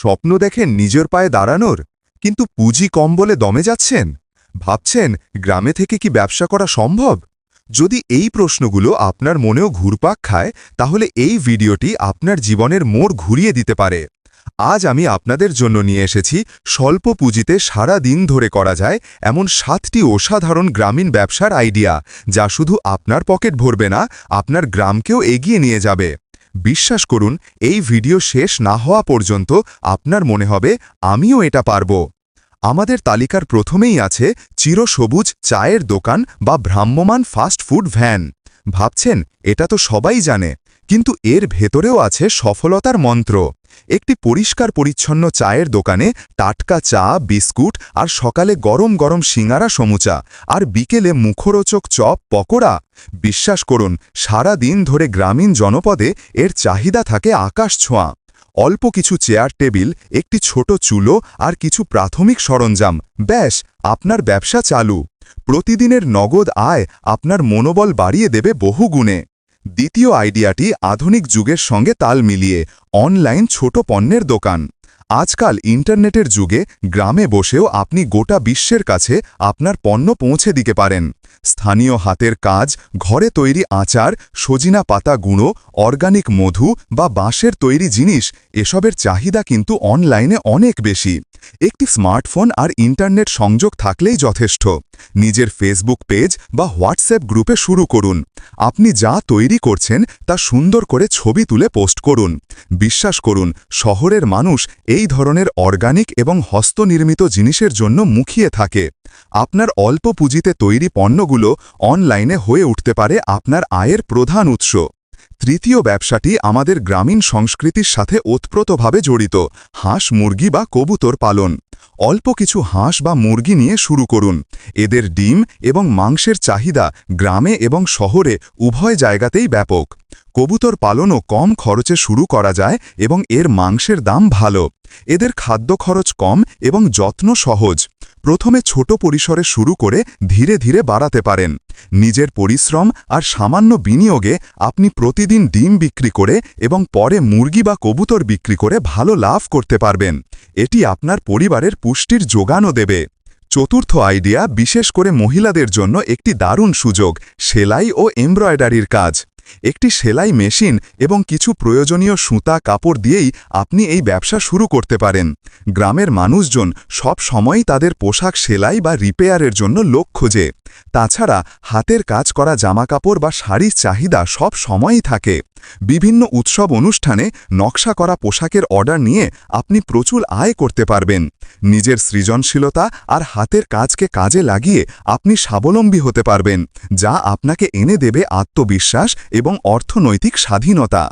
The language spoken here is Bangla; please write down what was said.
স্বপ্ন দেখেন নিজের পায়ে দাঁড়ানোর, কিন্তু পুঁজি কম বলে দমে যাচ্ছেন? ভাবছেন গ্রামে থেকে কি ব্যবসা করা সম্ভব? যদি এই প্রশ্নগুলো আপনার মনেও ঘুরপাক খায়, তাহলে এই ভিডিওটি আপনার জীবনের মোড় ঘুরিয়ে দিতে পারে। আজ আমি আপনাদের জন্য নিয়ে এসেছি স্বল্প পুঁজিতে সারা দিন ধরে করা যায় এমন 7টি অসাধারণ গ্রামীণ ব্যবসার আইডিয়া, যা শুধু আপনার পকেট ভরবে না, আপনার গ্রামকেও এগিয়ে নিয়ে যাবে। বিশ্বাস করুন, এই ভিডিও শেষ না হওয়া পর্যন্ত আপনার মনে হবে আমিও এটা পারব। আমাদের তালিকার প্রথমেই আছে চিরসবুজ চায়ের দোকান বা ভ্রাম্যমাণ ফাস্ট ফুড ভ্যান। ভাবছেন এটা তো সবাই জানে, কিন্তু এর ভেতরেও আছে সফলতার মন্ত্র। একটি পরিষ্কার পরিচ্ছন্ন চায়ের দোকানে টাটকা চা, বিস্কুট আর সকালে গরম গরম সিঙারা সমুচা, আর বিকেলে মুখরোচক চপ পকোড়া। বিশ্বাস করুন, সারা দিন ধরে গ্রামীণ জনপদে এর চাহিদা থাকে আকাশ ছোঁয়া। অল্প কিছু চেয়ার টেবিল, একটি ছোট চুলো আর কিছু প্রাথমিক সরঞ্জাম, ব্যাস আপনার ব্যবসা চালু। প্রতিদিনের নগদ আয় আপনার মনোবল বাড়িয়ে দেবে বহুগুণে। দ্বিতীয় আইডিয়াটি আধুনিক যুগের সঙ্গে তাল মিলিয়ে অনলাইন ছোট পণ্যের দোকান। আজকাল ইন্টারনেটের যুগে গ্রামে বসেও আপনি গোটা বিশ্বের কাছে আপনার পণ্য পৌঁছে দিতে পারেন। স্থানীয় হাতের কাজ, ঘরে তৈরি আচার, সজিনা পাতা গুঁড়ো, অর্গানিক মধু বা বাঁশের তৈরি জিনিস, এসবের চাহিদা কিন্তু অনলাইনে অনেক বেশি। একটি স্মার্টফোন আর ইন্টারনেট সংযোগ থাকলেই যথেষ্ট। নিজের ফেসবুক পেজ বা হোয়াটসঅ্যাপ গ্রুপে শুরু করুন। আপনি যা তৈরি করছেন তা সুন্দর করে ছবি তুলে পোস্ট করুন। বিশ্বাস করুন, শহরের মানুষ এই ধরনের অর্গানিক এবং হস্তনির্মিত জিনিসের জন্য মুখিয়ে থাকে। আপনার অল্প পুঁজিতে তৈরি পণ্যগুলো অনলাইনে হয়ে উঠতে পারে আপনার আয়ের প্রধান উৎস। তৃতীয় ব্যবসাটি আমাদের গ্রামীণ সংস্কৃতির সাথে ওতপ্রোতভাবে জড়িত, হাঁস, মুরগি বা কবুতর পালন। অল্প কিছু হাঁস বা মুরগি নিয়ে শুরু করুন। এদের ডিম এবং মাংসের চাহিদা গ্রামে এবং শহরে উভয় জায়গাতেই ব্যাপক। কবুতর পালনও কম খরচে শুরু করা যায় এবং এর মাংসের দাম ভালো। এদের খাদ্য খরচ কম এবং যত্ন সহজ। প্রথমে ছোট পরিসরে শুরু করে ধীরে ধীরে বাড়াতে পারেন। নিজের পরিশ্রম আর সামান্য বিনিয়োগে আপনি প্রতিদিন ডিম বিক্রি করে এবং পরে মুরগি বা কবুতর বিক্রি করে ভালো লাভ করতে পারবেন। এটি আপনার পরিবারের পুষ্টির যোগানও দেবে। চতুর্থ আইডিয়া বিশেষ করে মহিলাদের জন্য একটি দারুণ সুযোগ, সেলাই ও এমব্রয়ডারির কাজ। একটি সেলাই মেশিন এবং কিছু প্রয়োজনীয় সুতা কাপড় দিয়েই আপনি এই ব্যবসা শুরু করতে পারেন। গ্রামের মানুষজন সব সময়ই তাদের পোশাক সেলাই বা রিপেয়ারের জন্য লোক খোঁজে। তাছাড়া হাতের কাজ করা জামাকাপড় বা শাড়ির চাহিদা সব সময়ই থাকে। বিভিন্ন উৎসব অনুষ্ঠানে নকশা করা পোশাকের অর্ডার নিয়ে আপনি প্রচুর আয় করতে পারবেন। নিজের সৃজনশীলতা আর হাতের কাজকে কাজে লাগিয়ে আপনি স্বাবলম্বী হতে পারবেন, যা আপনাকে এনে দেবে আত্মবিশ্বাস এবং অর্থনৈতিক স্বাধীনতা।